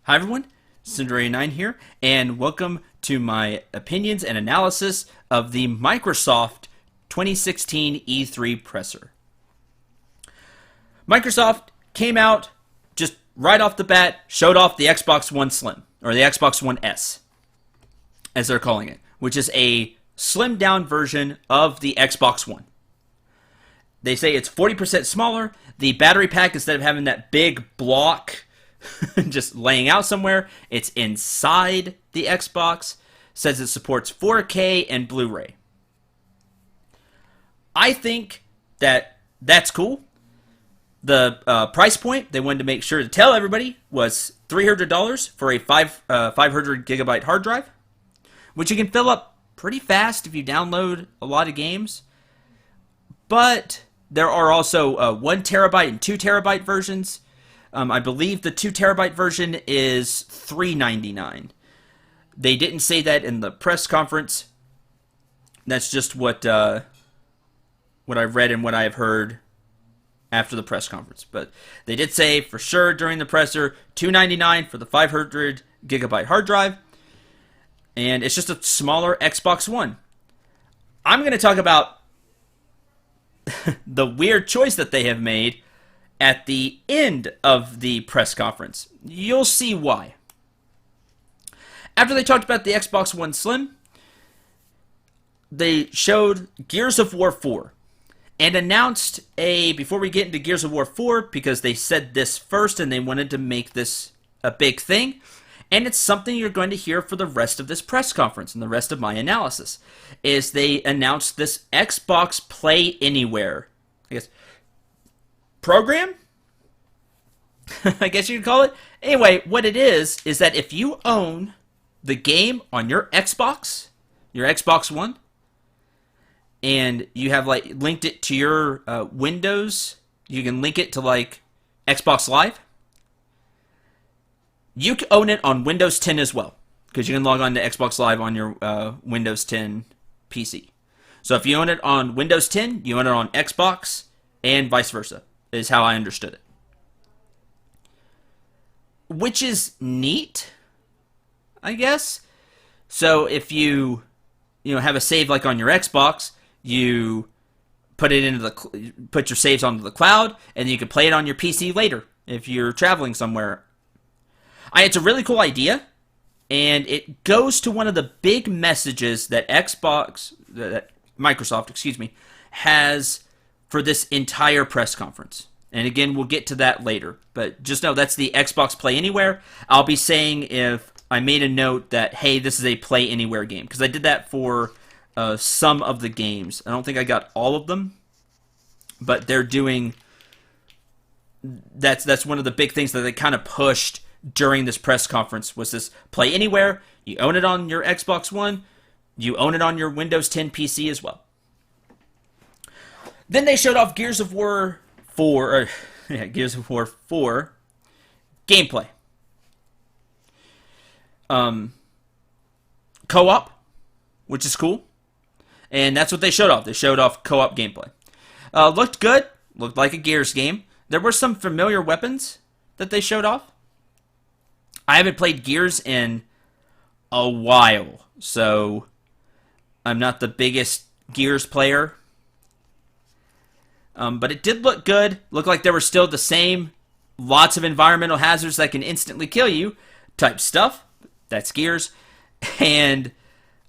Hi everyone, Cendril89 here, and welcome to my opinions and analysis of the Microsoft 2016 E3 presser. Microsoft came out just right off the bat, showed off the Xbox One Slim, or the Xbox One S, as they're calling it, which is a slimmed down version of the Xbox One. They say it's 40% smaller. The battery pack, instead of having that big block just laying out somewhere, it's inside the Xbox. Says it supports 4K and Blu-ray. I think that that's cool. The price point they wanted to make sure to tell everybody was $300 for a 500 gigabyte hard drive, which you can fill up pretty fast if you download a lot of games. But there are also 1 terabyte and 2 terabyte versions. I believe the 2 terabyte version is $399. They didn't say that in the press conference. That's just what I've read and what I've heard after the press conference. But they did say for sure during the presser, $299 for the 500 gigabyte hard drive. And it's just a smaller Xbox One. I'm going to talk about the weird choice that they have made at the end of the press conference. You'll see why. After they talked about the Xbox One Slim, they showed Gears of War 4 and announced before we get into Gears of War 4, because they said this first and they wanted to make this a big thing, and it's something you're going to hear for the rest of this press conference and the rest of my analysis, is they announced this Xbox Play Anywhere, I guess, program? I guess you could call it. Anyway, what it is that if you own the game on your Xbox One, and you have linked it to your Windows, you can link it to Xbox Live. You can own it on Windows 10 as well, because you can log on to Xbox Live on your Windows 10 PC. So if you own it on Windows 10, you own it on Xbox, and vice versa, is how I understood it. Which is neat, I guess. So if you have a save on your Xbox, you put your saves onto the cloud, and you can play it on your PC later if you're traveling somewhere. It's a really cool idea, and it goes to one of the big messages that Microsoft, has for this entire press conference. And again, we'll get to that later. But just know that's the Xbox Play Anywhere. I'll be saying if I made a note that, hey, this is a Play Anywhere game, because I did that for some of the games. I don't think I got all of them, but they're doing. That's one of the big things that they kind of pushed during this press conference, was this Play Anywhere. You own it on your Xbox One. You own it on your Windows 10 PC as well. Then they showed off Gears of War 4 gameplay. Co-op, which is cool. And that's what they showed off. They showed off co-op gameplay. Looked good. Looked like a Gears game. There were some familiar weapons that they showed off. I haven't played Gears in a while, so I'm not the biggest Gears player. But it did look good. Looked like there were still the same lots of environmental hazards that can instantly kill you type stuff. That's Gears. And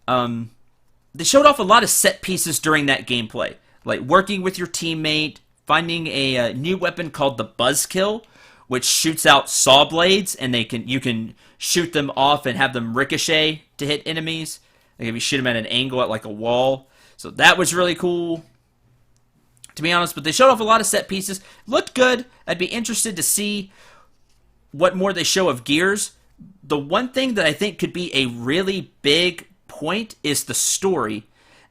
they showed off a lot of set pieces during that gameplay, like working with your teammate, finding a new weapon called the Buzzkill, which shoots out saw blades, and you can shoot them off and have them ricochet to hit enemies. Like if you shoot them at an angle at a wall. So that was really cool, to be honest. But they showed off a lot of set pieces. Looked good. I'd be interested to see what more they show of Gears. The one thing that I think could be a really big point is the story.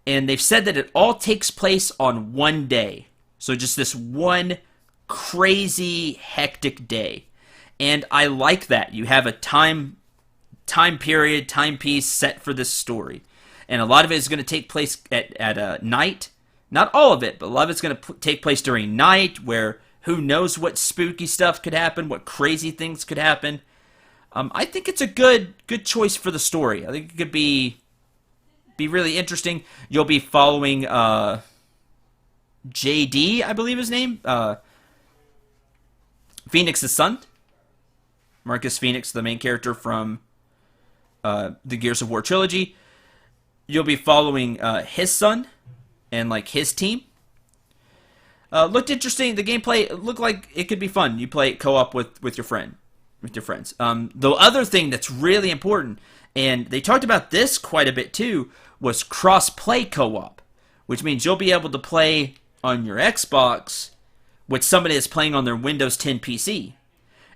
And they've said that it all takes place on one day. So just this one crazy, hectic day. And I like that. You have a time period, timepiece set for this story. And a lot of it is going to take place at night. Not all of it, but a lot of it's going to take place during night, where who knows what spooky stuff could happen, what crazy things could happen. I think it's a good choice for the story. I think it could be really interesting. You'll be following JD, I believe his name, Phoenix's son, Marcus Phoenix, the main character from the Gears of War trilogy. You'll be following his son and like his team. Looked interesting. The gameplay looked like it could be fun. You play it co-op with your friends. The other thing that's really important, and they talked about this quite a bit too, was cross-play co-op, which means you'll be able to play on your Xbox with somebody that's playing on their Windows 10 PC.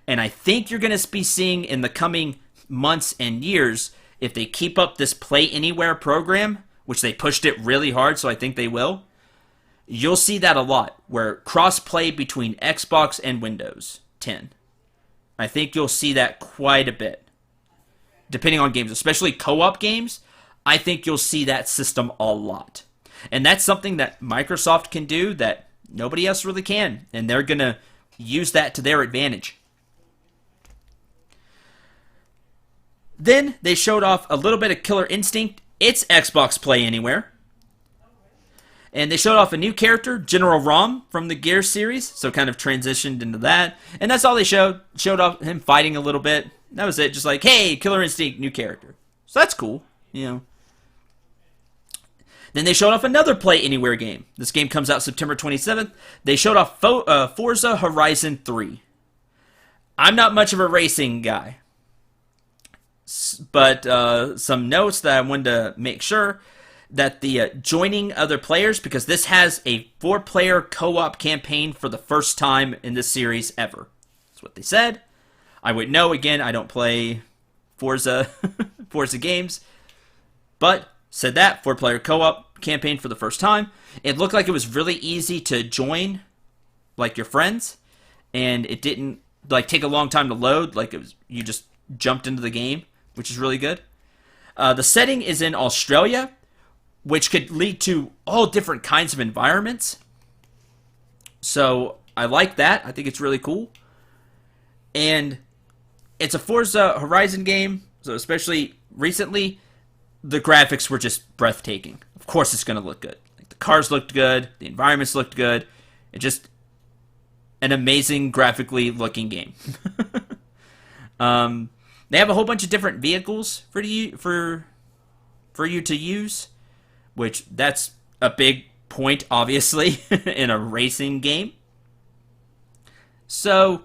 And I think you're going to be seeing in the coming months and years, if they keep up this Play Anywhere program, which they pushed it really hard, so I think they will, you'll see that a lot, where cross-play between Xbox and Windows 10. I think you'll see that quite a bit. Depending on games, especially co-op games, I think you'll see that system a lot. And that's something that Microsoft can do that nobody else really can. And they're going to use that to their advantage. Then they showed off a little bit of Killer Instinct. It's Xbox Play Anywhere. And they showed off a new character, General Rom, from the Gears series. So kind of transitioned into that. And that's all they showed. Showed off him fighting a little bit. That was it. Just like, hey, Killer Instinct, new character. So that's cool, you know. Then they showed off another Play Anywhere game. This game comes out September 27th. They showed off Forza Horizon 3. I'm not much of a racing guy. But some notes that I wanted to make sure that the joining other players, because this has a 4-player co-op campaign for the first time in this series ever. That's what they said. I would know, again, I don't play Forza games, but said that 4-player co-op campaign for the first time. It looked like it was really easy to join, like your friends, and it didn't like take a long time to load. Like it was, you just jumped into the game, which is really good. The setting is in Australia, which could lead to all different kinds of environments. So I like that. I think it's really cool. And it's a Forza Horizon game, so especially recently, the graphics were just breathtaking. Of course it's going to look good. Like the cars looked good, the environments looked good. It's just an amazing graphically looking game. They have a whole bunch of different vehicles for you to use, which that's a big point, obviously, in a racing game. So,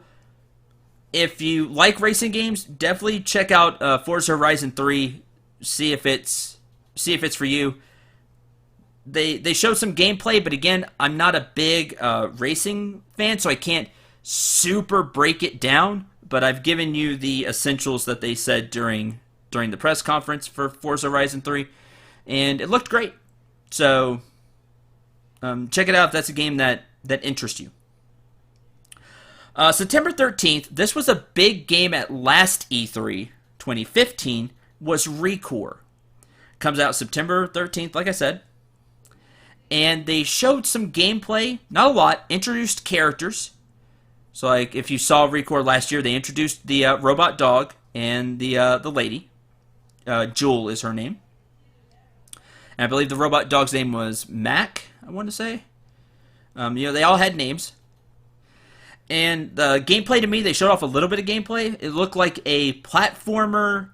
if you like racing games, definitely check out Forza Horizon 3. See if it's for you. They showed some gameplay, but again, I'm not a big racing fan, so I can't super break it down. But I've given you the essentials that they said during the press conference for Forza Horizon 3, and it looked great. So check it out if that's a game that interests you. September 13th, this was a big game at last E3 2015, was Recore. Comes out September 13th, like I said. And they showed some gameplay, not a lot, introduced characters. So like if you saw Recore last year, they introduced the robot dog and the lady. Jewel is her name. And I believe the robot dog's name was Mac, I want to say. They all had names. And the gameplay, to me, they showed off a little bit of gameplay. It looked like a platformer,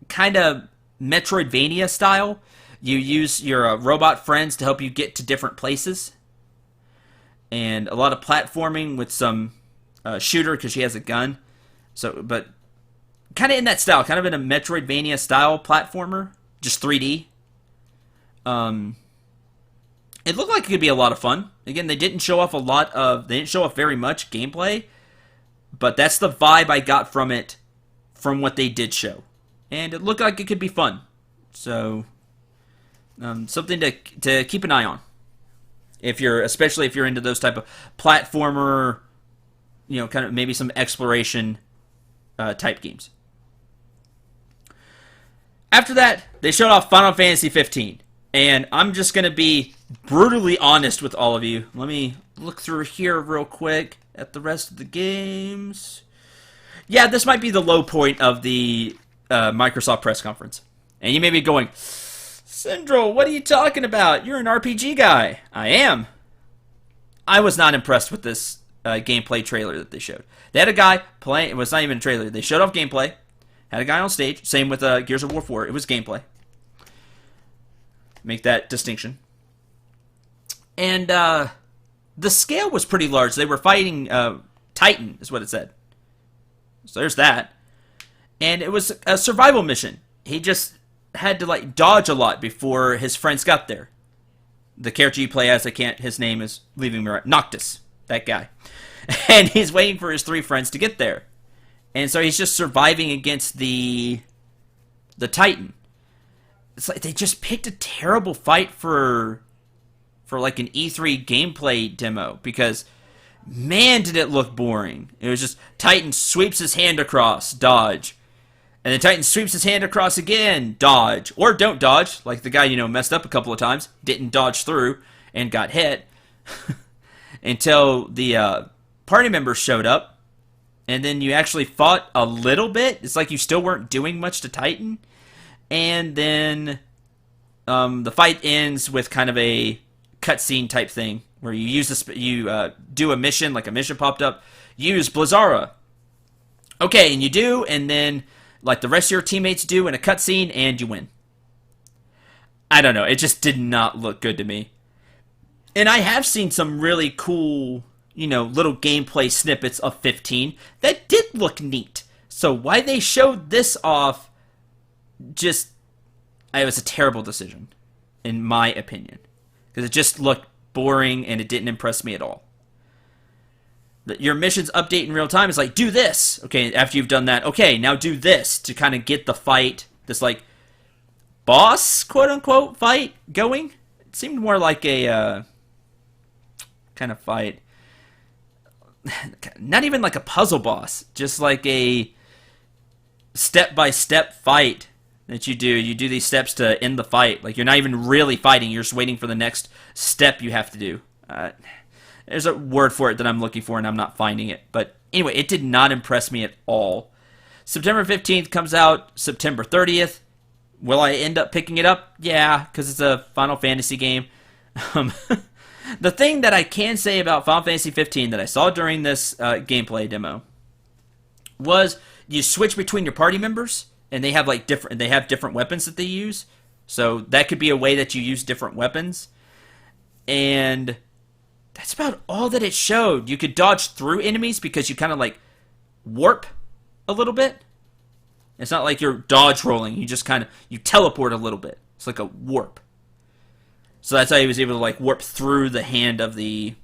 kind of Metroidvania style. You use your robot friends to help you get to different places. And a lot of platforming with some shooter, because she has a gun. So, but kind of in that style, kind of in a Metroidvania style platformer, just 3D. It looked like it could be a lot of fun. Again, they didn't show off very much gameplay, but that's the vibe I got from it, from what they did show. And it looked like it could be fun. So, something to keep an eye on. Especially if you're into those type of platformer, kind of maybe some exploration type games. After that, they showed off Final Fantasy 15. And I'm just going to be brutally honest with all of you. Let me look through here real quick at the rest of the games. Yeah, this might be the low point of the Microsoft press conference. And you may be going, Cendril, what are you talking about? You're an RPG guy. I am. I was not impressed with this gameplay trailer that they showed. They had a guy playing. It was not even a trailer. They showed off gameplay. Had a guy on stage. Same with Gears of War 4. It was gameplay. Make that distinction. And the scale was pretty large. They were fighting Titan, is what it said. So there's that. And it was a survival mission. He just had to like dodge a lot before his friends got there. The character you play as, his name is leaving me right. Noctis, that guy. And he's waiting for his 3 friends to get there. And so he's just surviving against the Titan. It's like they just picked a terrible fight for like an E3 gameplay demo, because man did it look boring. It was just Titan sweeps his hand across, dodge. And then Titan sweeps his hand across again, dodge. Or don't dodge, like the guy, messed up a couple of times, didn't dodge through, and got hit. Until the party members showed up, and then you actually fought a little bit. It's like you still weren't doing much to Titan. And then the fight ends with kind of a cutscene type thing, where you use this, you do a mission, like a mission popped up, use Blizzara. Okay, and you do, and then like the rest of your teammates do in a cutscene, and you win. I don't know, it just did not look good to me. And I have seen some really cool, little gameplay snippets of 15 that did look neat. So why they showed this off, it was a terrible decision, in my opinion. Because it just looked boring, and it didn't impress me at all. Your missions update in real time is like, do this. Okay, after you've done that, okay, now do this to kind of get the fight, this like boss, quote-unquote, fight going. It seemed more like a kind of fight. Not even like a puzzle boss, just like a step-by-step fight that you do. You do these steps to end the fight. Like, you're not even really fighting. You're just waiting for the next step you have to do. There's a word for it that I'm looking for, and I'm not finding it. But anyway, it did not impress me at all. September 15th comes out September 30th. Will I end up picking it up? Yeah, because it's a Final Fantasy game. The thing that I can say about Final Fantasy 15 that I saw during this gameplay demo was you switch between your party members, and they have different weapons that they use. So that could be a way that you use different weapons. And that's about all that it showed. You could dodge through enemies because you kind of like warp a little bit. It's not like you're dodge rolling. You just you teleport a little bit. It's like a warp. So that's how he was able to like warp through the hand of the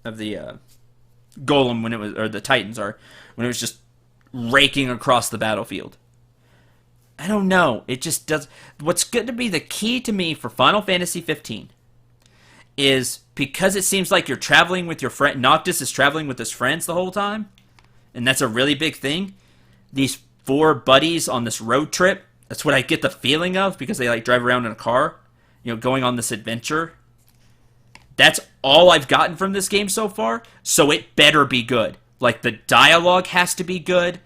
golem when it was, or the Titans are, when it was just raking across the battlefield. I don't know. It just does. What's going to be the key to me for Final Fantasy 15 is because it seems like you're traveling with your friend. Noctis is traveling with his friends the whole time, and that's a really big thing. These 4 buddies on this road trip. That's what I get the feeling of, because they like drive around in a car, going on this adventure. That's all I've gotten from this game so far, so it better be good. Like, the dialogue has to be good.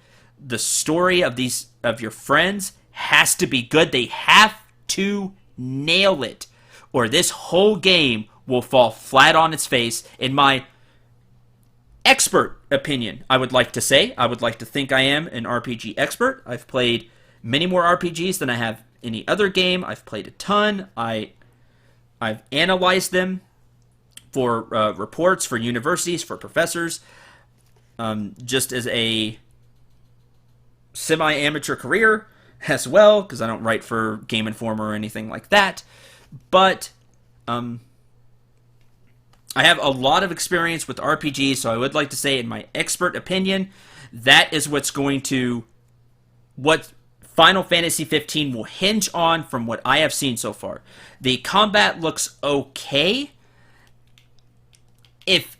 The story of your friends has to be good. They have to nail it, or this whole game will fall flat on its face, in my expert opinion. I would like to think I am an RPG expert. I've played many more RPGs than I have any other game. I've played a ton. I've analyzed them for reports, for universities, for professors, just as a semi-amateur career as well, because I don't write for Game Informer or anything like that. But I have a lot of experience with RPGs, so I would like to say, in my expert opinion, that is what Final Fantasy 15 will hinge on from what I have seen so far. The combat looks okay. If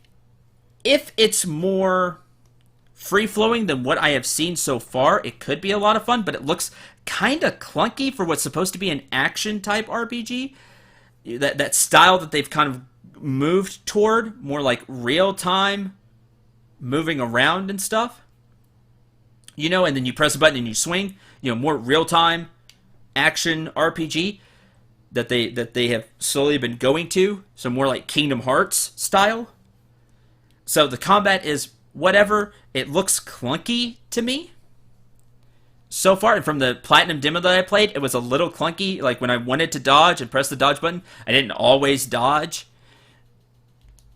it's more free-flowing than what I have seen so far, it could be a lot of fun, but it looks kind of clunky for what's supposed to be an action-type RPG. That style that they've kind of moved toward, more like real-time moving around and stuff. and then you press a button and you swing, more real-time action RPG that they have slowly been going to, so more like Kingdom Hearts style. So the combat is whatever. It looks clunky to me so far, and from the Platinum demo that I played, it was a little clunky. Like when I wanted to dodge and press the dodge button, I didn't always dodge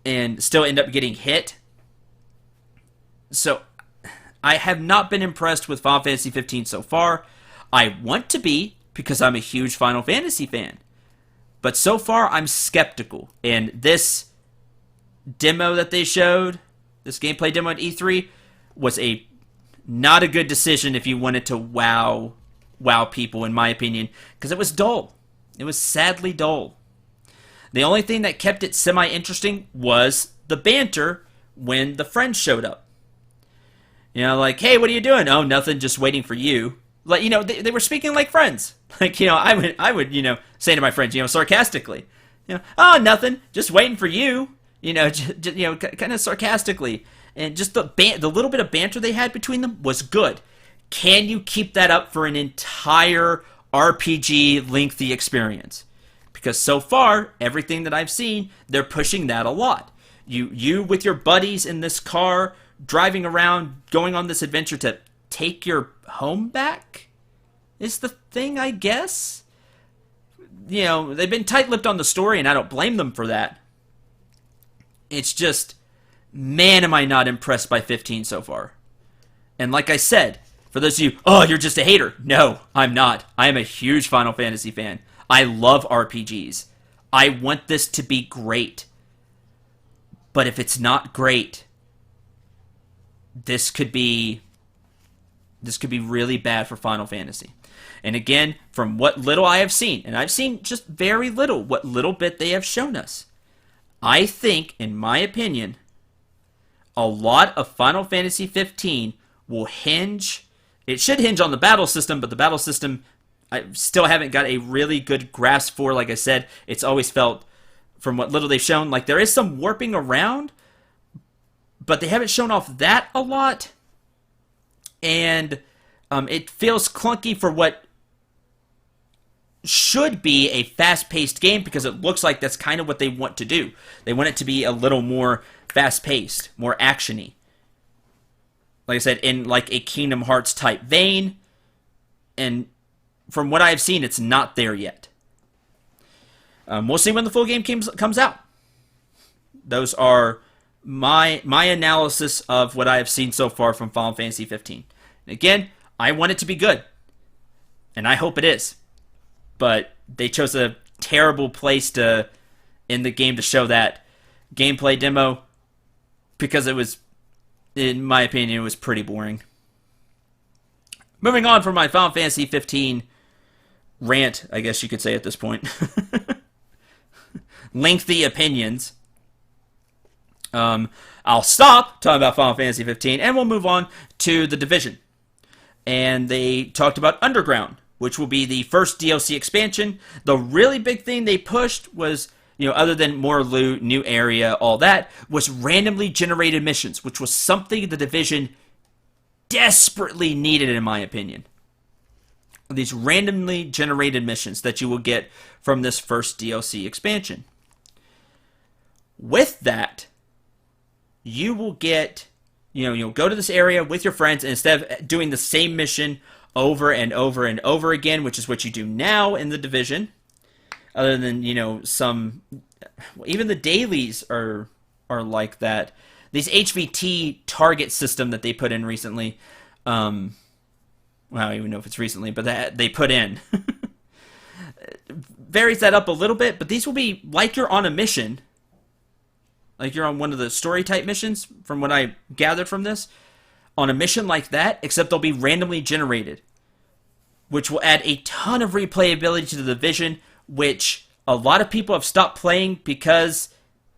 and still end up getting hit. So I have not been impressed with Final Fantasy 15 so far. I want to be, because I'm a huge Final Fantasy fan. But so far, I'm skeptical. And this demo that they showed, this gameplay demo at E3, was not a good decision if you wanted to wow people, in my opinion, because it was dull. It was sadly dull. The only thing that kept it semi-interesting was the banter when the friends showed up. Like, hey, what are you doing? Oh, nothing, just waiting for you. Like, they were speaking like friends. Like, I would, say to my friends, sarcastically, oh, nothing, just waiting for you. Kind of sarcastically. And just the little bit of banter they had between them was good. Can you keep that up for an entire RPG lengthy experience? Because so far, everything that I've seen, they're pushing that a lot. You with your buddies in this car, driving around, going on this adventure to take your home back, is the thing, I guess. They've been tight-lipped on the story, and I don't blame them for that. It's just, man, am I not impressed by 15 so far. And like I said, for those of you, oh, you're just a hater. No, I'm not. I am a huge Final Fantasy fan. I love RPGs. I want this to be great. But if it's not great, this could be really bad for Final Fantasy. And again, from what little I have seen, and I've seen just very little, what little bit they have shown us, I think, in my opinion, a lot of Final Fantasy 15 will hinge. It should hinge on the battle system, but the battle system I still haven't got a really good grasp for. Like I said, it's always felt, from what little they've shown, like there is some warping around, but they haven't shown off that a lot. And it feels clunky for what should be a fast-paced game, because it looks like that's kind of what they want to do. They want it to be a little more fast-paced, more action-y. Like I said, in like a Kingdom Hearts type vein. And from what I've seen, it's not there yet. We'll see when the full game comes out. Those are my analysis of what I have seen so far from Final Fantasy 15. And again, I want it to be good. And I hope it is. But they chose a terrible place in the game to show that gameplay demo, because it was, in my opinion, it was pretty boring. Moving on from my Final Fantasy 15 rant, I guess you could say at this point. Lengthy opinions. I'll stop talking about Final Fantasy 15, and we'll move on to The Division. And they talked about Underground, which will be the first DLC expansion. The really big thing they pushed was, other than more loot, new area, all that, was randomly generated missions, which was something The Division desperately needed, in my opinion. These randomly generated missions that you will get from this first DLC expansion. With that, you will get, you'll go to this area with your friends, and instead of doing the same mission over and over and over again, which is what you do now in The Division, other than, even the dailies are like that. These HVT target system that they put in recently, well, I don't even know if it's recently, but that they put in, varies that up a little bit, but these will be like you're on a mission, like you're on one of the story type missions, from what I gathered from this, on a mission like that, except they'll be randomly generated, which will add a ton of replayability to The Division, which a lot of people have stopped playing because,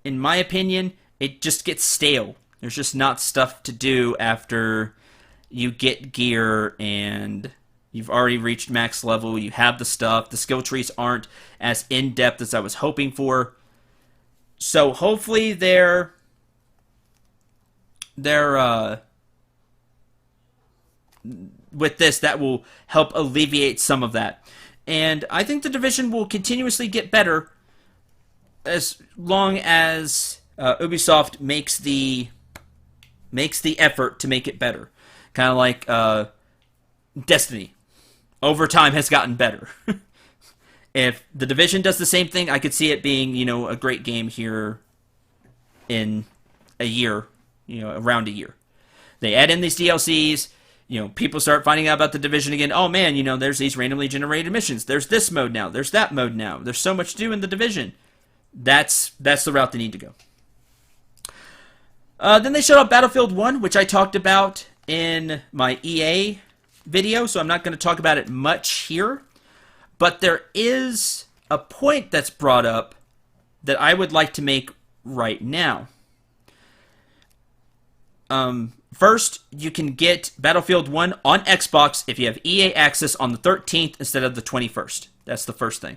in my opinion, it just gets stale. There's just not stuff to do after you get gear and you've already reached max level, you have the stuff, the skill trees aren't as in-depth as I was hoping for. So hopefully they're with this, that will help alleviate some of that. And I think the Division will continuously get better as long as Ubisoft makes the effort to make it better. Kind of like Destiny. Over time has gotten better. If the Division does the same thing, I could see it being, a great game here in a year, around a year. They add in these DLCs, people start finding out about the Division again. Oh man, there's these randomly generated missions. There's this mode now. There's that mode now. There's so much to do in the Division. That's the route they need to go. Then they showed up Battlefield 1, which I talked about in my EA video, so I'm not going to talk about it much here. But there is a point that's brought up that I would like to make right now. First, you can get Battlefield 1 on Xbox if you have EA Access on the 13th instead of the 21st. That's the first thing.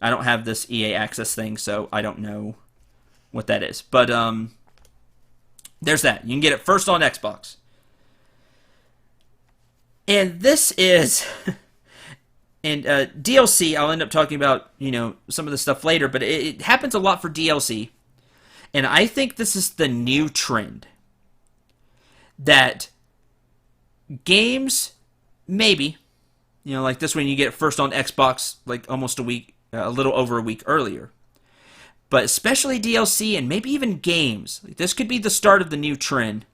I don't have this EA Access thing, so I don't know what that is. But there's that. You can get it first on Xbox. And this is... And DLC, I'll end up talking about, some of the stuff later, but it happens a lot for DLC. And I think this is the new trend. That games, maybe, like this one, you get it first on Xbox, like almost a week, a little over a week earlier. But especially DLC and maybe even games, like this could be the start of the new trend.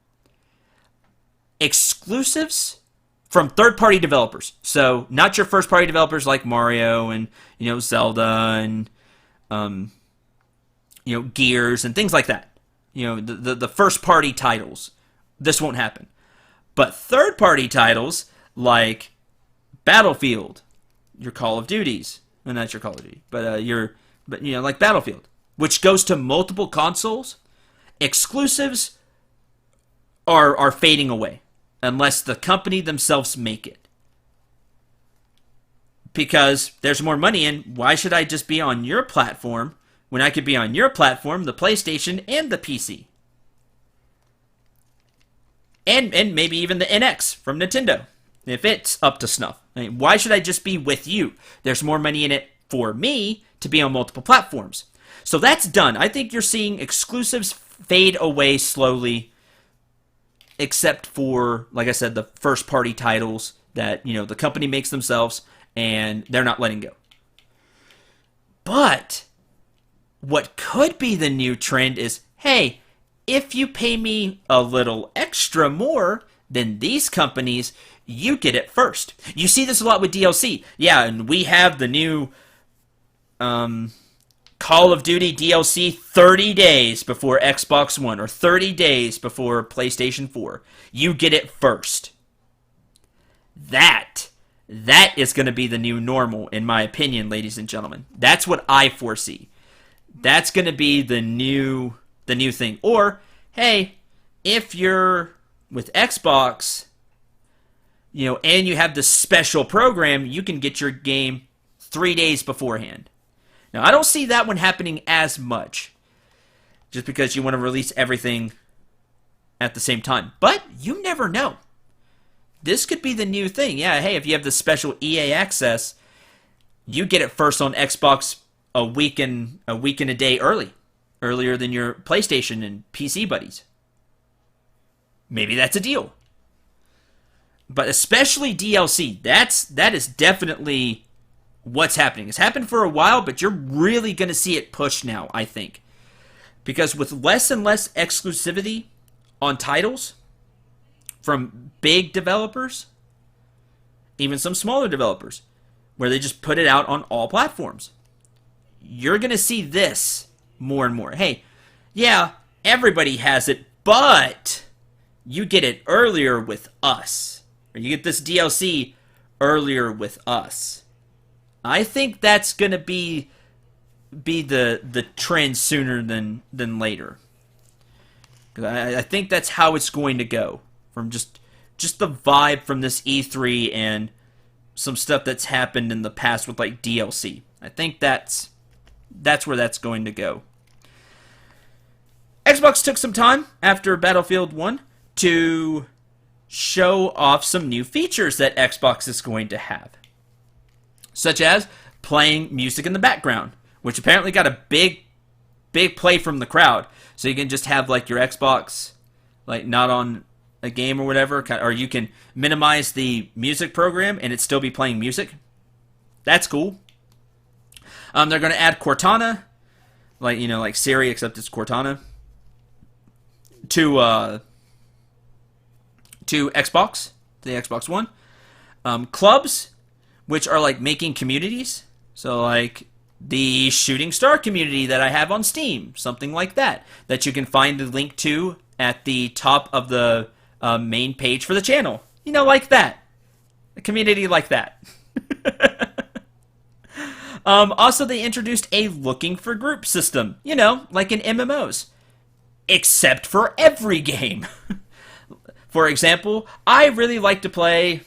Exclusives from third-party developers. So, not your first-party developers like Mario and, Zelda and, Gears and things like that. The first-party titles. This won't happen. But third-party titles like Battlefield, your Call of Duties, well, not your Call of Duty, but like Battlefield, which goes to multiple consoles, exclusives are fading away unless the company themselves make it. Because there's more money in, why should I just be on your platform when I could be on your platform, the PlayStation, and the PC? And maybe even the NX from Nintendo, if it's up to snuff. I mean, why should I just be with you? There's more money in it for me to be on multiple platforms. So that's done. I think you're seeing exclusives fade away slowly, except for, like I said, the first-party titles that, the company makes themselves, and they're not letting go. But what could be the new trend is, hey, if you pay me a little extra more than these companies, you get it first. You see this a lot with DLC. Yeah, and we have the new Call of Duty DLC 30 days before Xbox One or 30 days before PlayStation 4. You get it first. That is going to be the new normal, in my opinion, ladies and gentlemen. That's what I foresee. That's going to be the new thing. Or, hey, if you're with Xbox, and you have this special program, you can get your game 3 days beforehand. Now, I don't see that one happening as much, just because you want to release everything at the same time. But you never know. This could be the new thing. Yeah, hey, if you have the special EA access, you get it first on Xbox a week and a day earlier than your PlayStation and PC buddies. Maybe that's a deal. But especially DLC, that is definitely what's happening. It's happened for a while, but you're really going to see it push now, I think. Because with less and less exclusivity on titles from big developers, even some smaller developers, where they just put it out on all platforms, you're going to see this more and more. Hey, yeah, everybody has it, but you get it earlier with us. Or you get this DLC earlier with us. I think that's going to be the trend sooner than later. I think that's how it's going to go. From just the vibe from this E3 and some stuff that's happened in the past with like DLC. I think that's where that's going to go. Xbox took some time after Battlefield 1 to show off some new features that Xbox is going to have, such as playing music in the background, which apparently got a big play from the crowd. So you can just have like your Xbox like not on a game or whatever, or you can minimize the music program and it still be playing music. That's cool. They're going to add Cortana, like Siri, except it's Cortana, to Xbox, to the Xbox One. Clubs, which are like making communities. So like the Shooting Star community that I have on Steam, something like that you can find the link to at the top of the main page for the channel. Like that. A community like that. Also, they introduced a looking for group system, like in MMOs, except for every game. For example, I really like to play,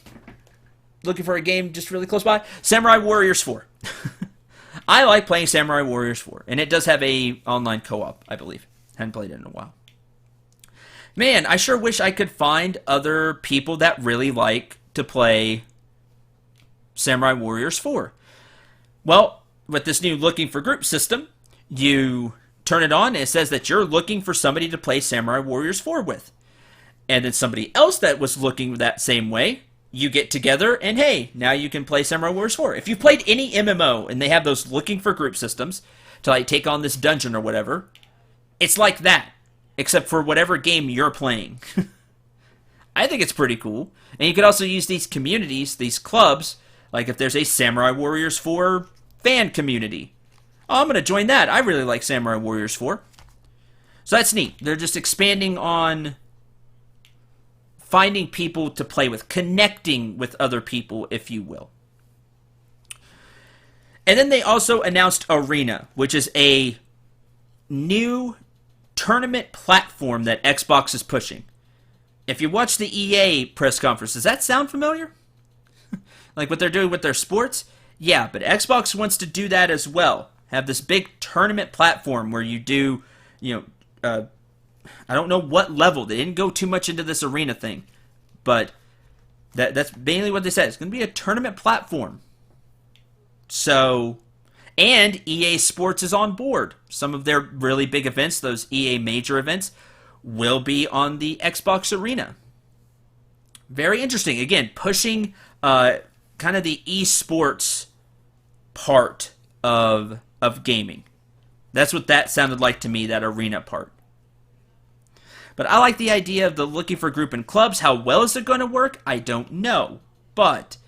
looking for a game just really close by, Samurai Warriors 4. I like playing Samurai Warriors 4, and it does have a online co-op, I believe. Hadn't played it in a while. Man, I sure wish I could find other people that really like to play Samurai Warriors 4. Well, with this new looking for group system, you turn it on and it says that you're looking for somebody to play Samurai Warriors 4 with. And then somebody else that was looking that same way, you get together and hey, now you can play Samurai Warriors 4. If you've played any MMO and they have those looking for group systems to like take on this dungeon or whatever, it's like that, except for whatever game you're playing. I think it's pretty cool. And you could also use these communities, these clubs, like if there's a Samurai Warriors 4 fan community. Oh, I'm going to join that. I really like Samurai Warriors 4. So that's neat. They're just expanding on finding people to play with, connecting with other people, if you will. And then they also announced Arena, which is a new tournament platform that Xbox is pushing. If you watch the EA press conference, does that sound familiar? Like what they're doing with their sports? Yeah, but Xbox wants to do that as well. Have this big tournament platform where you do, I don't know what level. They didn't go too much into this Arena thing. But that's mainly what they said. It's going to be a tournament platform. So, and EA Sports is on board. Some of their really big events, those EA major events, will be on the Xbox Arena. Very interesting. Again, pushing kind of the esports part of gaming. That's what that sounded like to me, that Arena part. But I like the idea of the looking for group and clubs. How well is it going to work? I don't know. But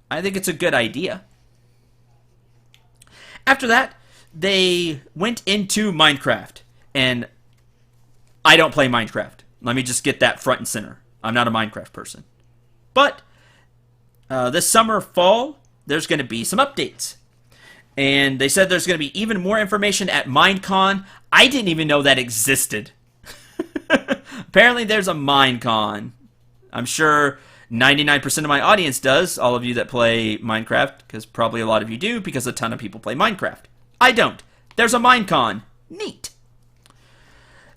I think it's a good idea. After that, they went into Minecraft. And I don't play Minecraft. Let me just get that front and center. I'm not a Minecraft person. But this summer, fall, there's going to be some updates. And they said there's going to be even more information at Minecon. I didn't even know that existed. Apparently there's a Minecon. I'm sure 99% of my audience does, all of you that play Minecraft, because probably a lot of you do, because a ton of people play Minecraft. I don't. There's a Minecon. Neat.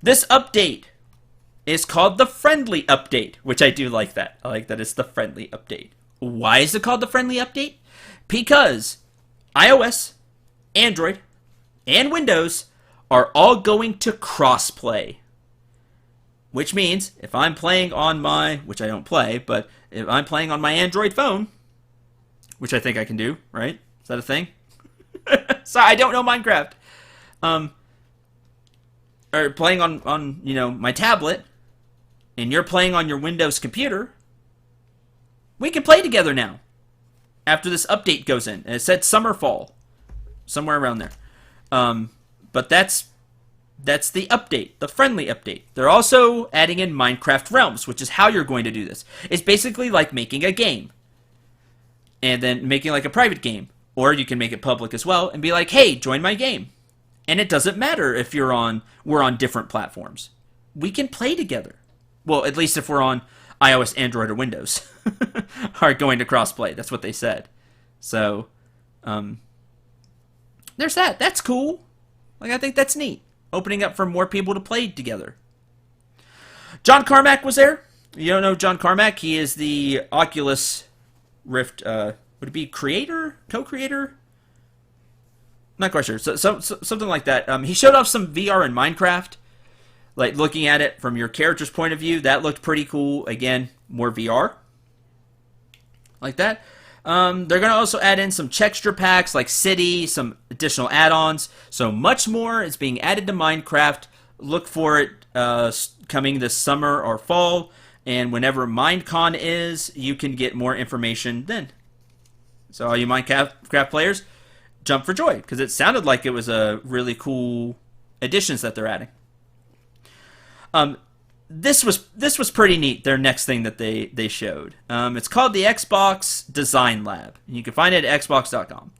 This update is called the Friendly Update, which I do like that. I like that it's the Friendly Update. Why is it called the Friendly Update? Because iOS, Android, and Windows are all going to crossplay. Which means, if I'm playing on my, which I don't play, but if I'm playing on my Android phone, which I think I can do, right? Is that a thing? Sorry, I don't know Minecraft. Or playing on my tablet, and you're playing on your Windows computer, we can play together now. After this update goes in. And it said summer, fall. Somewhere around there. But that's the update, the friendly update. They're also adding in Minecraft Realms, which is how you're going to do this. It's basically like making a game. And then making like a private game. Or you can make it public as well and be like, hey, join my game. And it doesn't matter if we're on different platforms. We can play together. Well, at least if we're on iOS, Android, or Windows are going to crossplay. That's what they said. So, there's that. That's cool. Like, I think that's neat. Opening up for more people to play together. John Carmack was there. You don't know John Carmack? He is the Oculus Rift, would it be creator? Co-creator? Not quite sure. Something like that. He showed off some VR in Minecraft. Like, looking at it from your character's point of view, that looked pretty cool. Again, more VR. Like that. They're going to also add in some texture packs like City, some additional add-ons. So much more is being added to Minecraft. Look for it coming this summer or fall. And whenever Minecon is, you can get more information then. So all you Minecraft players, jump for joy, because it sounded like it was a really cool additions that they're adding. This was pretty neat. Their next thing that they showed. It's called the Xbox Design Lab. You can find it at xbox.com,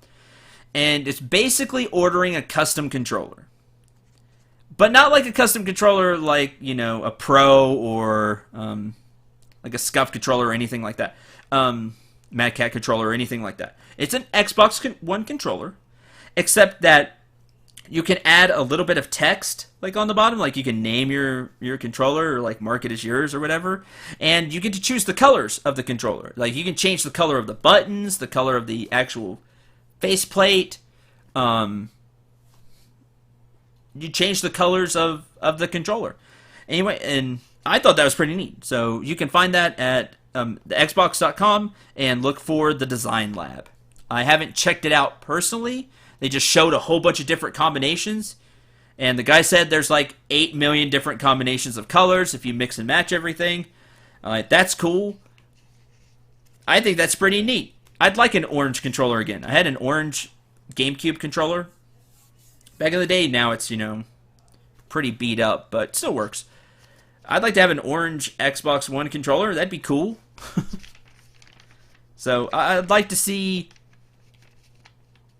and it's basically ordering a custom controller, but not like a custom controller like a Pro or like a Scuff controller or anything like that. Mad Cat controller or anything like that. It's an Xbox One controller, except that you can add a little bit of text like on the bottom, like you can name your controller or like mark it as yours or whatever, and you get to choose the colors of the controller. Like you can change the color of the buttons, the color of the actual faceplate. You change the colors of the controller. Anyway, and I thought that was pretty neat. So you can find that at the Xbox.com and look for the Design Lab. I haven't checked it out personally. They just showed a whole bunch of different combinations. And the guy said there's like 8 million different combinations of colors if you mix and match everything. That's cool. I think that's pretty neat. I'd like an orange controller again. I had an orange GameCube controller back in the day. Now it's, pretty beat up, but still works. I'd like to have an orange Xbox One controller. That'd be cool. So I'd like to see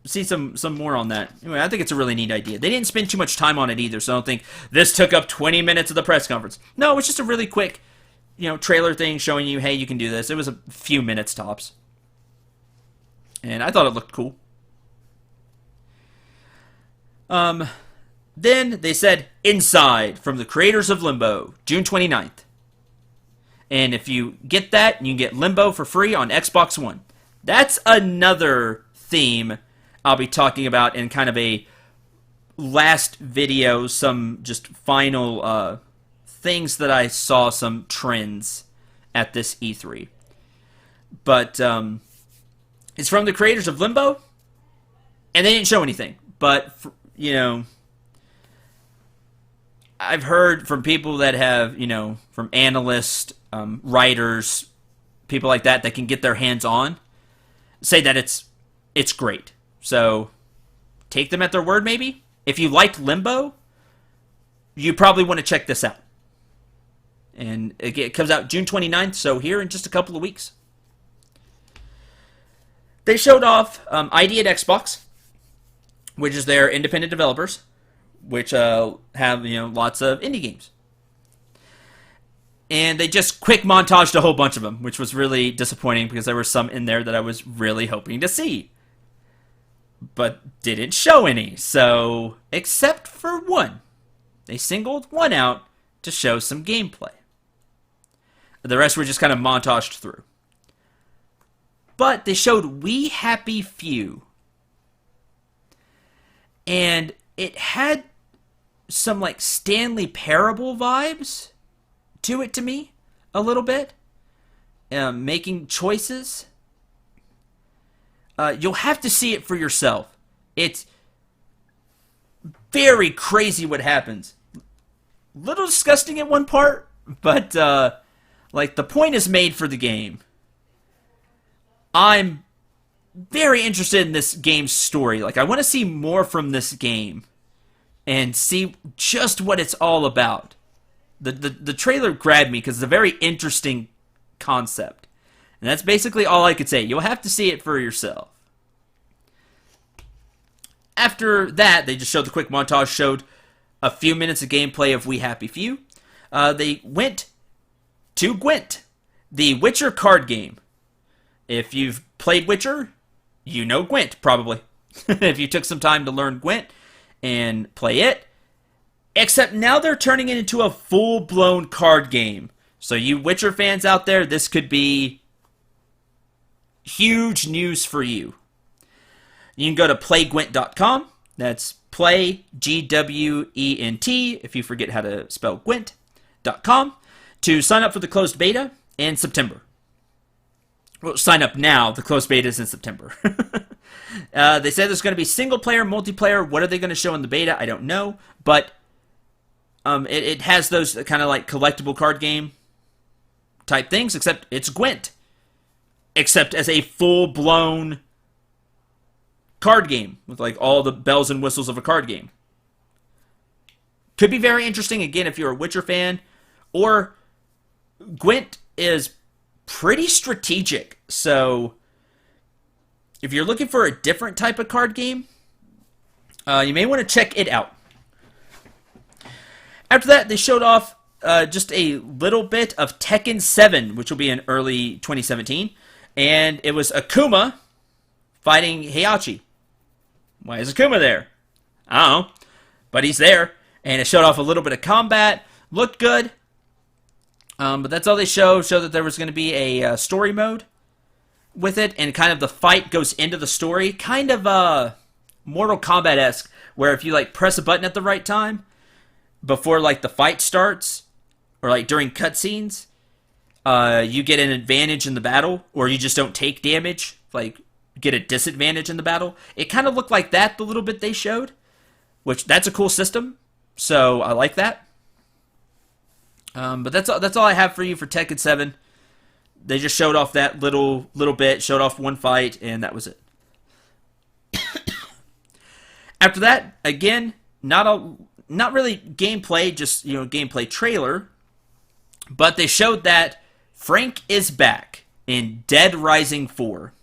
some more on that. Anyway, I think it's a really neat idea. They didn't spend too much time on it either, so I don't think this took up 20 minutes of the press conference. No, it was just a really quick, trailer thing showing you, hey, you can do this. It was a few minutes tops. And I thought it looked cool. Then they said Inside from the creators of Limbo, June 29th. And if you get that, you can get Limbo for free on Xbox One. That's another theme I'll be talking about in kind of a last video, some just final things that I saw, some trends at this E3. But it's from the creators of Limbo, and they didn't show anything. But, I've heard from people that have, from analysts, writers, people like that can get their hands on, say that it's great. So take them at their word, maybe. If you liked Limbo, you probably want to check this out. And it comes out June 29th, so here in just a couple of weeks. They showed off ID at Xbox, which is their independent developers, which have lots of indie games. And they just quick montaged a whole bunch of them, which was really disappointing because there were some in there that I was really hoping to see, but didn't show any. So, except for one, they singled one out to show some gameplay. The rest were just kind of montaged through. But they showed We Happy Few, and it had some like Stanley Parable vibes to it to me a little bit. Making choices. You'll have to see it for yourself. It's very crazy what happens. Little disgusting at one part, but like the point is made for the game. I'm very interested in this game's story. Like I want to see more from this game and see just what it's all about. The trailer grabbed me because it's a very interesting concept. And that's basically all I could say. You'll have to see it for yourself. After that, they just showed the quick montage, showed a few minutes of gameplay of We Happy Few. They went to Gwent, the Witcher card game. If you've played Witcher, you know Gwent, probably. If you took some time to learn Gwent and play it. Except now they're turning it into a full-blown card game. So you Witcher fans out there, this could be huge news for you. You can go to playgwent.com. That's play, Gwent, if you forget how to spell Gwent.com, to sign up for the closed beta in September. Well, sign up now. The closed beta is in September. They said there's going to be single-player, multiplayer. What are they going to show in the beta? I don't know. But it has those kind of like collectible card game type things, except it's Gwent. Except as a full-blown card game with like all the bells and whistles of a card game. Could be very interesting, again, if you're a Witcher fan. Or Gwent is pretty strategic. So if you're looking for a different type of card game, you may want to check it out. After that, they showed off just a little bit of Tekken 7, which will be in early 2017. And it was Akuma fighting Heihachi. Why is Akuma there? I don't know. But he's there. And it showed off a little bit of combat. Looked good. But that's all they showed. Showed that there was going to be a story mode with it. And kind of the fight goes into the story. Kind of Mortal Kombat-esque. Where if you like press a button at the right time, before like the fight starts, or like during cutscenes, you get an advantage in the battle, or you just don't take damage, like get a disadvantage in the battle. It kind of looked like that the little bit they showed, which that's a cool system, so I like that. But that's all I have for you for Tekken 7. They just showed off that little bit, showed off one fight, and that was it. After that, again, not really gameplay, just gameplay trailer, but they showed that Frank is back in Dead Rising 4.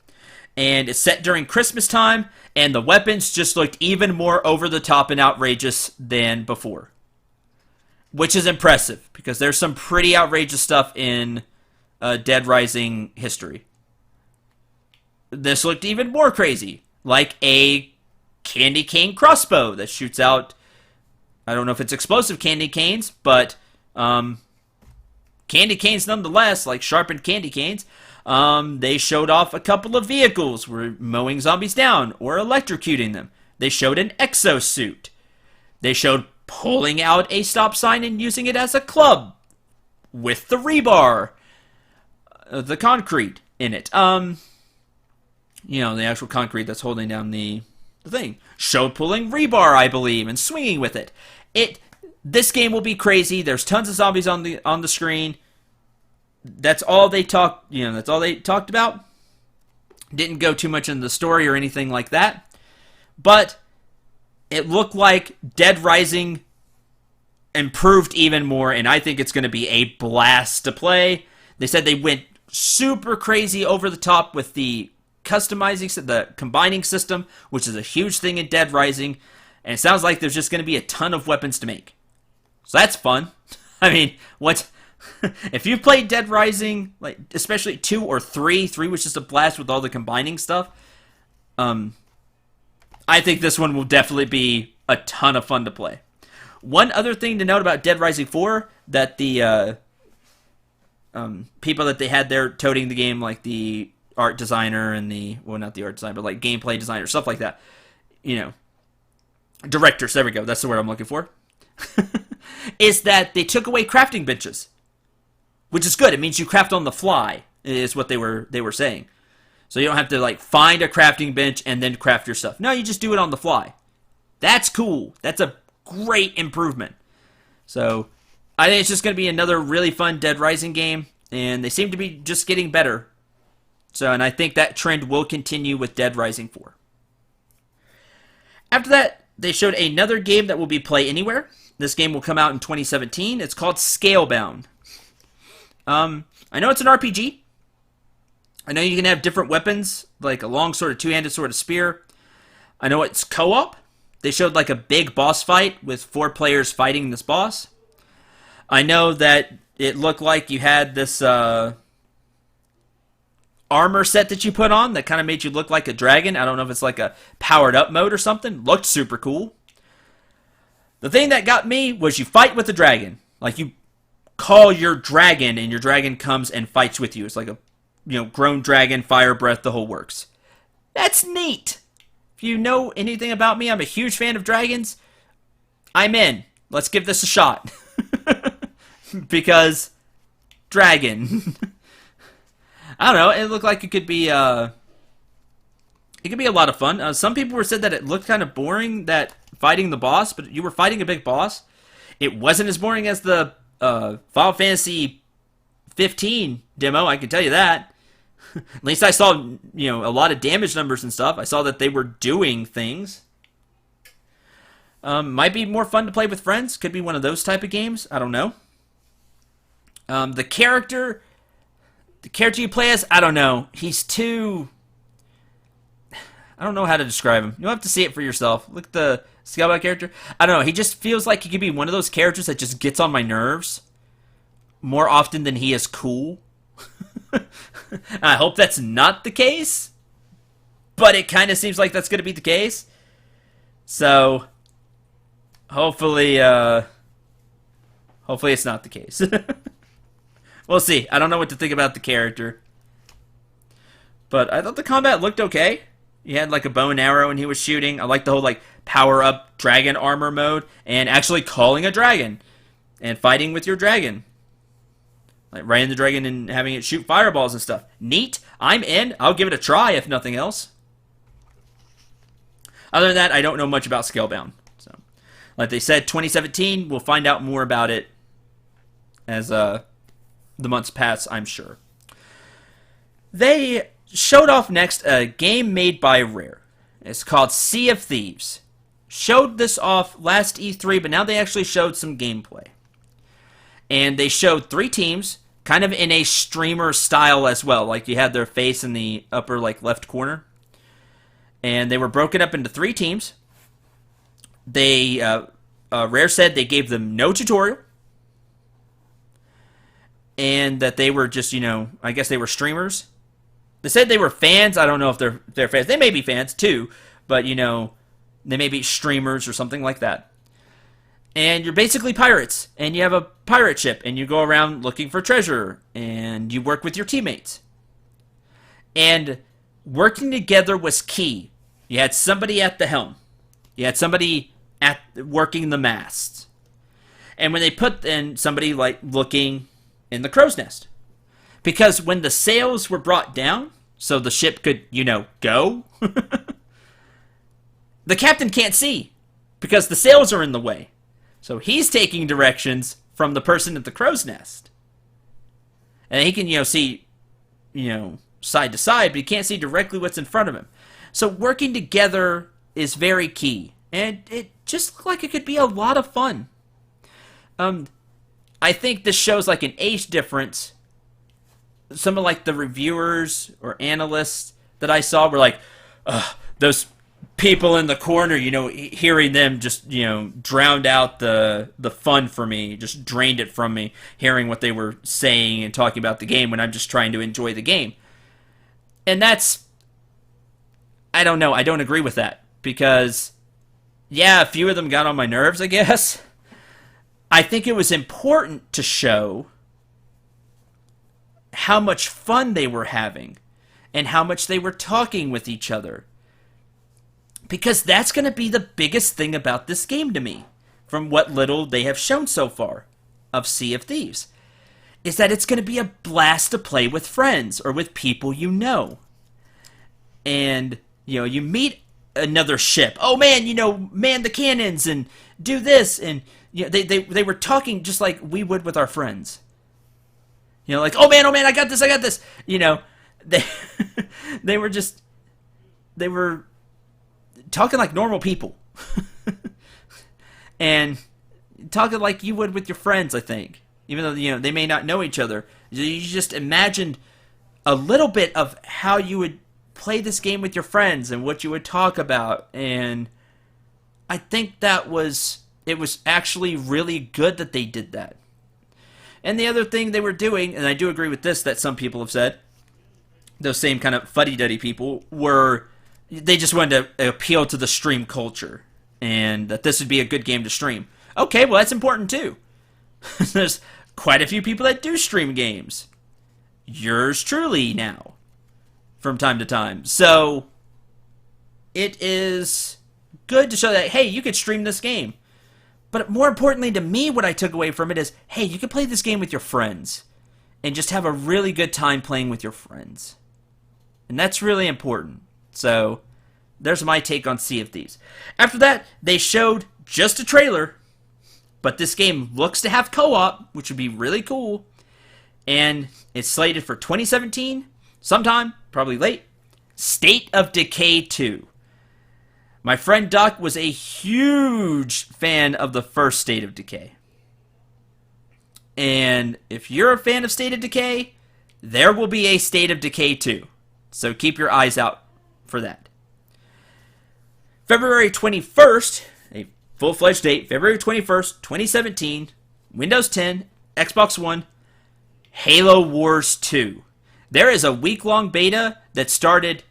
And it's set during Christmas time, and the weapons just looked even more over the top and outrageous than before. Which is impressive, because there's some pretty outrageous stuff in Dead Rising history. This looked even more crazy, like a candy cane crossbow that shoots out, I don't know if it's explosive candy canes, but candy canes nonetheless, like sharpened candy canes. They showed off a couple of vehicles where mowing zombies down or electrocuting them. They showed an exosuit. They showed pulling out a stop sign and using it as a club with the rebar, the concrete in it. The actual concrete that's holding down the thing. Showed pulling rebar, I believe, and swinging with it. This game will be crazy. There's tons of zombies on the screen. That's all they talked. That's all they talked about. Didn't go too much into the story or anything like that. But it looked like Dead Rising improved even more, and I think it's going to be a blast to play. They said they went super crazy over the top with the combining system, which is a huge thing in Dead Rising, and it sounds like there's just going to be a ton of weapons to make. So that's fun. I mean, if you've played Dead Rising, like especially 2 or 3 was just a blast with all the combining stuff. I think this one will definitely be a ton of fun to play. One other thing to note about Dead Rising 4, that the people that they had there toting the game, like the art designer and not the art designer, but like gameplay designer, stuff like that. Directors, there we go, that's the word I'm looking for. Is that they took away crafting benches. Which is good. It means you craft on the fly, is what they were saying. So you don't have to like find a crafting bench and then craft your stuff. No, you just do it on the fly. That's cool. That's a great improvement. So I think it's just going to be another really fun Dead Rising game, and they seem to be just getting better. And I think that trend will continue with Dead Rising 4. After that, they showed another game that will be Play Anywhere. This game will come out in 2017. It's called Scalebound. I know it's an RPG. I know you can have different weapons, like a long sword, a two-handed sword, a spear. I know it's co-op. They showed like a big boss fight with 4 players fighting this boss. I know that it looked like you had this armor set that you put on that kind of made you look like a dragon. I don't know if it's like a powered up mode or something. Looked super cool. The thing that got me was you fight with the dragon. Like you call your dragon, and your dragon comes and fights with you. It's like a, grown dragon, fire breath, the whole works. That's neat. If you know anything about me, I'm a huge fan of dragons. I'm in. Let's give this a shot. Because dragon. I don't know. It looked like it could be a lot of fun. Some people said that it looked kind of boring, that fighting the boss, but you were fighting a big boss. It wasn't as boring as the Final Fantasy 15 demo, I can tell you that. At least I saw, a lot of damage numbers and stuff. I saw that they were doing things. Might be more fun to play with friends. Could be one of those type of games. I don't know. The character you play as, I don't know. He's too... I don't know how to describe him. You'll have to see it for yourself. Look at the Scalebound character. I don't know. He just feels like he could be one of those characters that just gets on my nerves more often than he is cool. I hope that's not the case, but it kind of seems like that's going to be the case. So, hopefully it's not the case. We'll see. I don't know what to think about the character, but I thought the combat looked okay. He had like a bow and arrow and he was shooting. I like the whole like power up dragon armor mode and actually calling a dragon and fighting with your dragon. Like riding the dragon and having it shoot fireballs and stuff. Neat. I'm in. I'll give it a try if nothing else. Other than that, I don't know much about Scalebound. So, like they said, 2017, we'll find out more about it as the months pass, I'm sure. They showed off next a game made by Rare. It's called Sea of Thieves. Showed this off last E3, but now they actually showed some gameplay. And they showed 3 teams, kind of in a streamer style as well. Like you had their face in the upper like left corner. And they were broken up into 3 teams. They Rare said they gave them no tutorial. And that they were just, I guess they were streamers. They said they were fans. I don't know if they're fans. They may be fans too, but they may be streamers or something like that. And you're basically pirates, and you have a pirate ship, and you go around looking for treasure, and you work with your teammates. And working together was key. You had somebody at the helm. You had somebody working the masts. And when they put in somebody like looking in the crow's nest. Because when the sails were brought down, so the ship could, go, the captain can't see because the sails are in the way. So he's taking directions from the person at the crow's nest. And he can, see, side to side, but he can't see directly what's in front of him. So working together is very key. And it just looked like it could be a lot of fun. I think this shows like an age difference. Some of like the reviewers or analysts that I saw were like, those people in the corner, hearing them just, drowned out the fun for me, just drained it from me, hearing what they were saying and talking about the game when I'm just trying to enjoy the game. And that's, I don't know, I don't agree with that because, yeah, a few of them got on my nerves, I guess. I think it was important to show how much fun they were having and how much they were talking with each other. Because that's going to be the biggest thing about this game to me, from what little they have shown so far of Sea of Thieves, is that it's going to be a blast to play with friends or with people you know. And, you meet another ship. Oh man, man the cannons and do this. And they were talking just like we would with our friends. Like, oh man, I got this. They were talking like normal people. And talking like you would with your friends, I think. Even though, they may not know each other. You just imagined a little bit of how you would play this game with your friends and what you would talk about. And I think it was actually really good that they did that. And the other thing they were doing, and I do agree with this that some people have said, those same kind of fuddy-duddy people, they just wanted to appeal to the stream culture. And that this would be a good game to stream. Okay, well that's important too. There's quite a few people that do stream games. Yours truly now, from time to time. So, it is good to show that, hey, you could stream this game. But more importantly to me, what I took away from it is, hey, you can play this game with your friends. And just have a really good time playing with your friends. And that's really important. So, there's my take on Sea of Thieves. After that, they showed just a trailer. But this game looks to have co-op, which would be really cool. And it's slated for 2017, sometime, probably late. State of Decay 2. My friend Duck was a huge fan of the first State of Decay. And if you're a fan of State of Decay, there will be a State of Decay 2. So keep your eyes out for that. February 21st, a full-fledged date, February 21st, 2017, Windows 10, Xbox One, Halo Wars 2. There is a week-long beta that started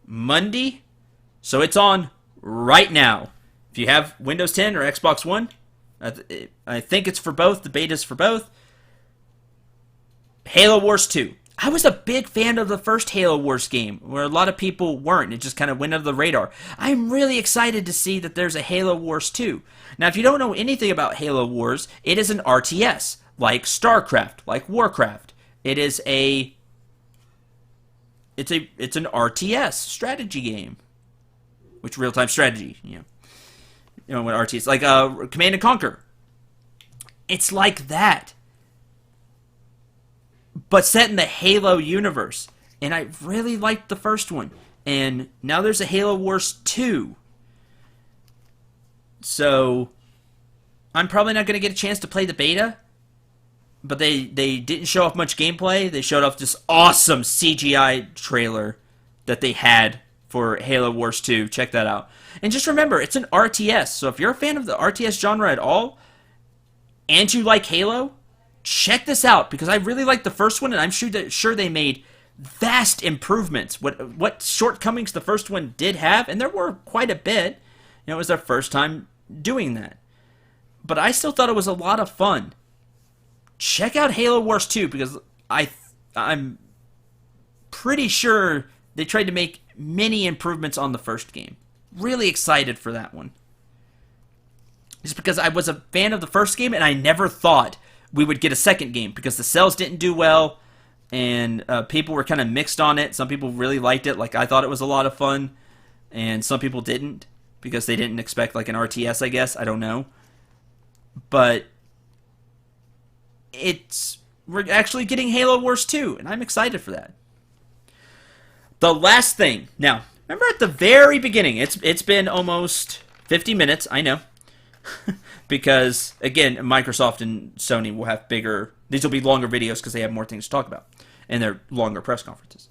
Monday, so it's on right now. If you have Windows 10 or Xbox One, I think it's for both. The beta's for both. Halo Wars 2. I was a big fan of the first Halo Wars game, where a lot of people weren't. It just kind of went under the radar. I'm really excited to see that there's a Halo Wars 2. Now, if you don't know anything about Halo Wars, it is an RTS, like StarCraft, like Warcraft. It's an RTS strategy game, which real-time strategy, you know what RTS, like Command and Conquer. It's like that, but set in the Halo universe. And I really liked the first one. And now there's a Halo Wars 2. So I'm probably not going to get a chance to play the beta. But they didn't show off much gameplay. They showed off this awesome CGI trailer that they had for Halo Wars 2. Check that out. And just remember, it's an RTS. So if you're a fan of the RTS genre at all, and you like Halo, check this out, because I really liked the first one, and I'm sure they made vast improvements. What shortcomings the first one did have, and there were quite a bit. It was their first time doing that. But I still thought it was a lot of fun. Check out Halo Wars 2, because I'm pretty sure they tried to make many improvements on the first game. Really excited for that one. Just because I was a fan of the first game, and I never thought we would get a second game, because the sales didn't do well, and people were kind of mixed on it. Some people really liked it, like I thought it was a lot of fun, and some people didn't, because they didn't expect like an RTS, I guess. I don't know. But we're actually getting Halo Wars 2, and I'm excited for that. The last thing. Now, remember at the very beginning, it's been almost 50 minutes, I know. Because, again, Microsoft and Sony will have these will be longer videos because they have more things to talk about. And they're longer press conferences.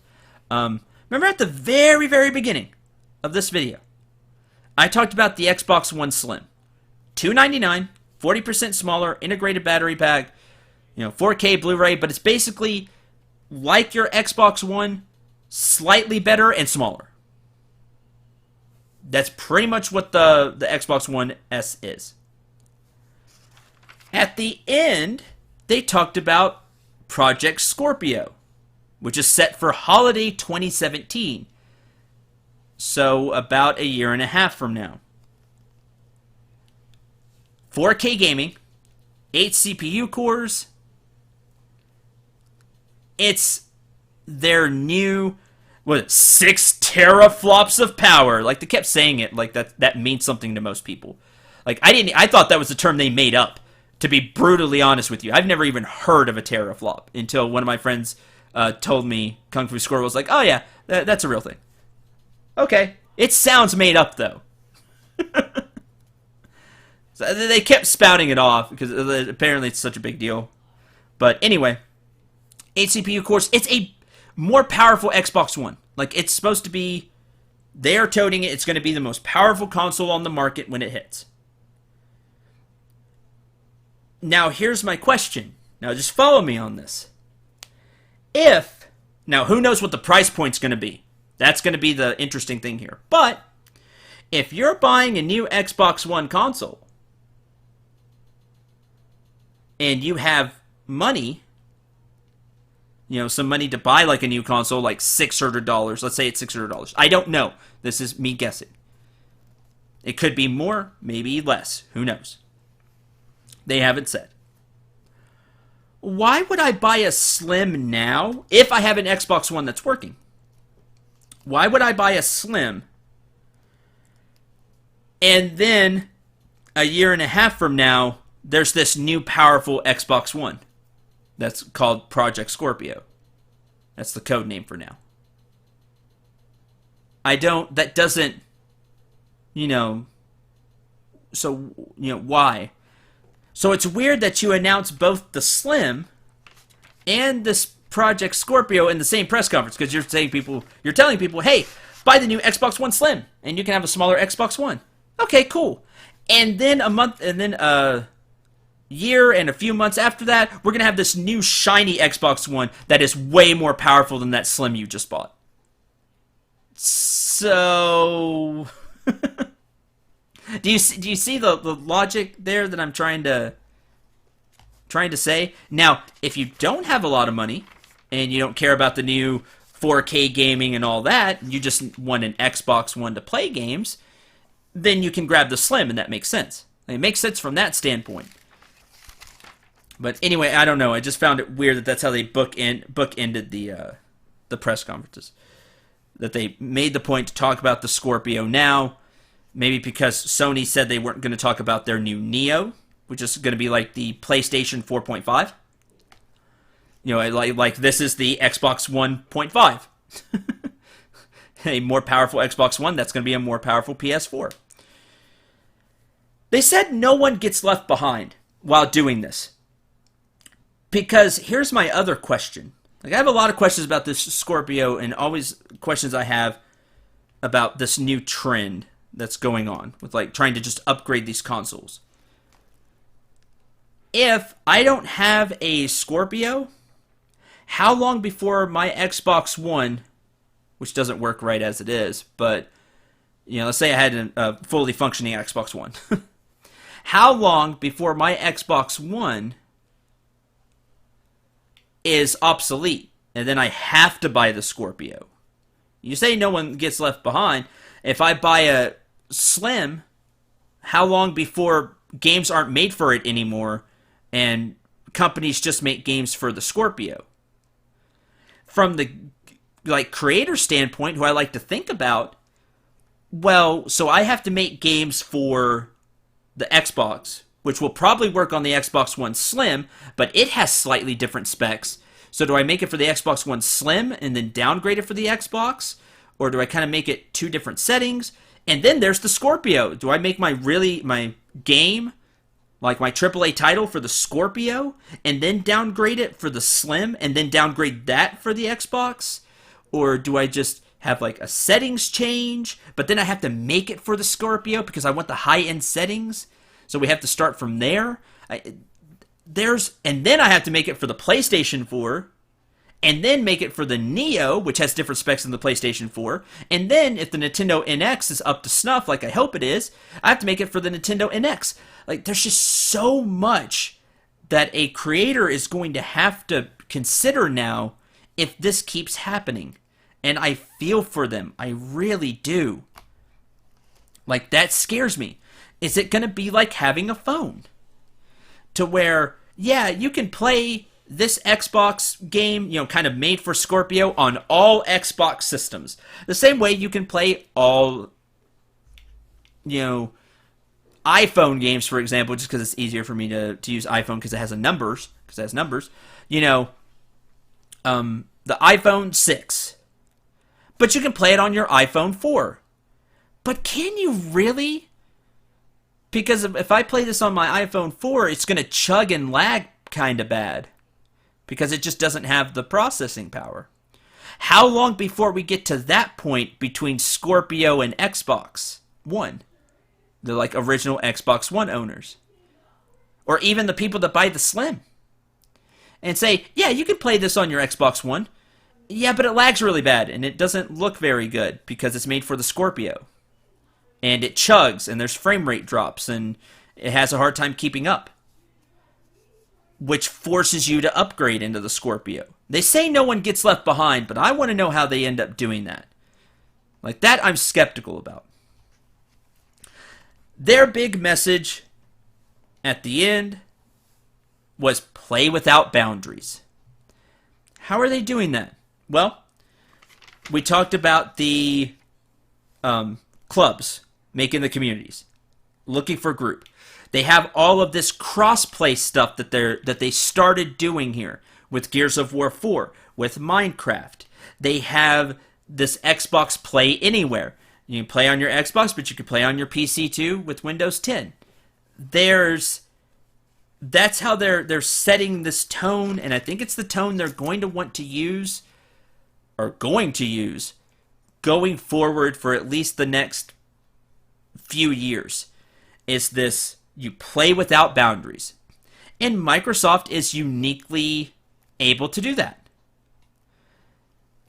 Remember at the very, very beginning of this video, I talked about the Xbox One Slim. $299, 40% smaller, integrated battery pack, 4K Blu-ray, but it's basically like your Xbox One, slightly better and smaller. That's pretty much what the Xbox One S is. At the end, they talked about Project Scorpio, which is set for holiday 2017. So about a year and a half from now. 4K gaming, 8 CPU cores. It's their new 6 teraflops of power. Like, they kept saying it like that means something to most people. Like, I thought that was a term they made up, to be brutally honest with you. I've never even heard of a teraflop until one of my friends told me Kung Fu Squirrel was like, oh yeah, that's a real thing. Okay. It sounds made up, though. So they kept spouting it off because apparently it's such a big deal. But anyway, 8 CPU cores. It's a more powerful Xbox One. Like, it's supposed to be, they are touting it, it's going to be the most powerful console on the market when it hits. Now, here's my question. Now, just follow me on this. Now, who knows what the price point's going to be? That's going to be the interesting thing here. But, if you're buying a new Xbox One console, and you have money, some money to buy like a new console, like $600. Let's say it's $600. I don't know. This is me guessing. It could be more, maybe less. Who knows? They haven't said. Why would I buy a Slim now if I have an Xbox One that's working? Why would I buy a Slim and then a year and a half from now, there's this new powerful Xbox One that's called Project Scorpio? That's the code name for now. That doesn't, why? So it's weird that you announce both the Slim and this Project Scorpio in the same press conference, because you're telling people, hey, buy the new Xbox One Slim and you can have a smaller Xbox One. Okay, cool. And then a year and a few months after that, we're going to have this new shiny Xbox One that is way more powerful than that Slim you just bought. So do you see the logic there that I'm trying to say? Now, if you don't have a lot of money and you don't care about the new 4K gaming and all that, you just want an Xbox One to play games, then you can grab the Slim, and that makes sense. It makes sense from that standpoint. But anyway, I don't know. I just found it weird that that's how they bookended the press conferences. That they made the point to talk about the Scorpio now, maybe because Sony said they weren't going to talk about their new Neo, which is going to be like the PlayStation 4.5. Like this is the Xbox 1.5. A more powerful Xbox One, that's going to be a more powerful PS4. They said no one gets left behind while doing this. Because here's my other question. I have a lot of questions about this Scorpio, and always questions I have about this new trend that's going on with trying to just upgrade these consoles. If I don't have a Scorpio, how long before my Xbox One, which doesn't work right as it is, but let's say I had a fully functioning Xbox One. How long before my Xbox One is obsolete, and then I have to buy the Scorpio? You say no one gets left behind. If I buy a Slim, how long before games aren't made for it anymore and companies just make games for the Scorpio? From the creator standpoint, who I like to think about, well, so I have to make games for the Xbox, which will probably work on the Xbox One Slim, but it has slightly different specs. So do I make it for the Xbox One Slim and then downgrade it for the Xbox? Or do I kind of make it two different settings? And then there's the Scorpio. Do I make my game, like my AAA title, for the Scorpio, and then downgrade it for the Slim, and then downgrade that for the Xbox? Or do I just have a settings change, but then I have to make it for the Scorpio because I want the high-end settings? So we have to start from there. And then I have to make it for the PlayStation 4, and then make it for the Neo, which has different specs than the PlayStation 4. And then if the Nintendo NX is up to snuff, like I hope it is, I have to make it for the Nintendo NX. There's just so much that a creator is going to have to consider now if this keeps happening. And I feel for them. I really do. That scares me. Is it going to be like having a phone? To where, yeah, you can play this Xbox game, kind of made for Scorpio on all Xbox systems. The same way you can play all, iPhone games, for example, just because it's easier for me to use iPhone because it has numbers. The iPhone 6. But you can play it on your iPhone 4. But can you really? Because if I play this on my iPhone 4, it's going to chug and lag kind of bad. Because it just doesn't have the processing power. How long before we get to that point between Scorpio and Xbox One? The original Xbox One owners. Or even the people that buy the Slim. And say, yeah, you can play this on your Xbox One. Yeah, but it lags really bad, and it doesn't look very good because it's made for the Scorpio. And it chugs, and there's frame rate drops, and it has a hard time keeping up. which forces you to upgrade into the Scorpio. They say no one gets left behind, but I want to know how they end up doing that. Like that, I'm skeptical about. Their big message at the end was play without boundaries. How are they doing that? Well, we talked about the clubs making the communities, looking for group. They have all of this cross-play stuff that they started doing here with Gears of War 4, with Minecraft. They have this Xbox Play Anywhere. You can play on your Xbox, but you can play on your PC too with Windows 10. That's how they're setting this tone, and I think it's the tone they're going to want to use, or going to use, going forward for at least the next few years. Is this, you play without boundaries. And Microsoft is uniquely able to do that.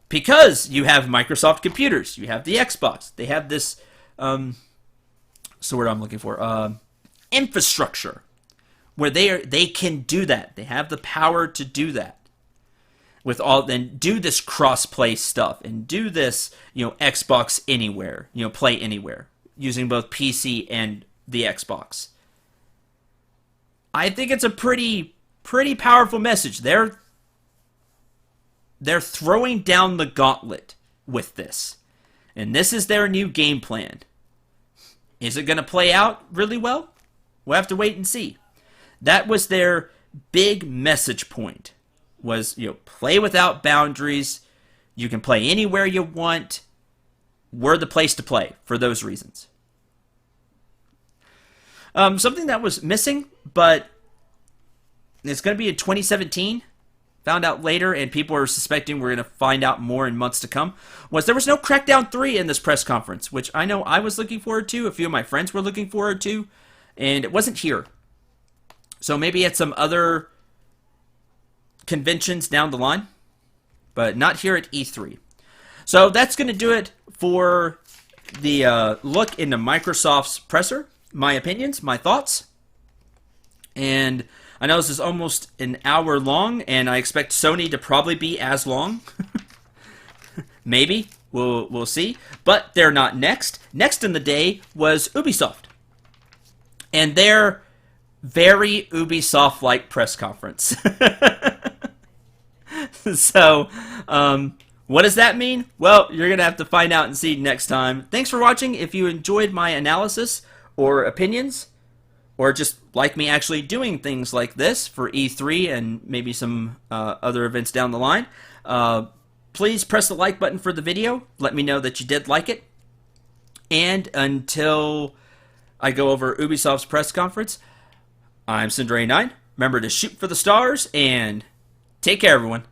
Because you have Microsoft computers, you have the Xbox, they have this, what's the word I'm looking for? Infrastructure, where they can do that. They have the power to do that. And do this cross-play stuff, and do this, Xbox Anywhere, Play Anywhere, using both PC and the Xbox. I think it's a pretty powerful message. They're throwing down the gauntlet with this. And this is their new game plan. Is it going to play out really well? We'll have to wait and see. That was their big message point. Was, play without boundaries. You can play anywhere you want. We're the place to play for those reasons. Something that was missing, but it's going to be in 2017. Found out later, and people are suspecting we're going to find out more in months to come, was there was no Crackdown 3 in this press conference, which I know I was looking forward to, a few of my friends were looking forward to, and it wasn't here. So maybe at some other conventions down the line, but not here at E3. So that's going to do it for the look into Microsoft's presser, my opinions, my thoughts, and I know this is almost an hour long, and I expect Sony to probably be as long. Maybe. We'll see. But they're not next. Next in the day was Ubisoft. And their very Ubisoft-like press conference. So, what does that mean? Well, you're going to have to find out and see next time. Thanks for watching. If you enjoyed my analysis or opinions, or just like me actually doing things like this for E3 and maybe some other events down the line, please press the like button for the video. Let me know that you did like it. And until I go over Ubisoft's press conference, I'm Cendril89. Remember to shoot for the stars and take care, everyone.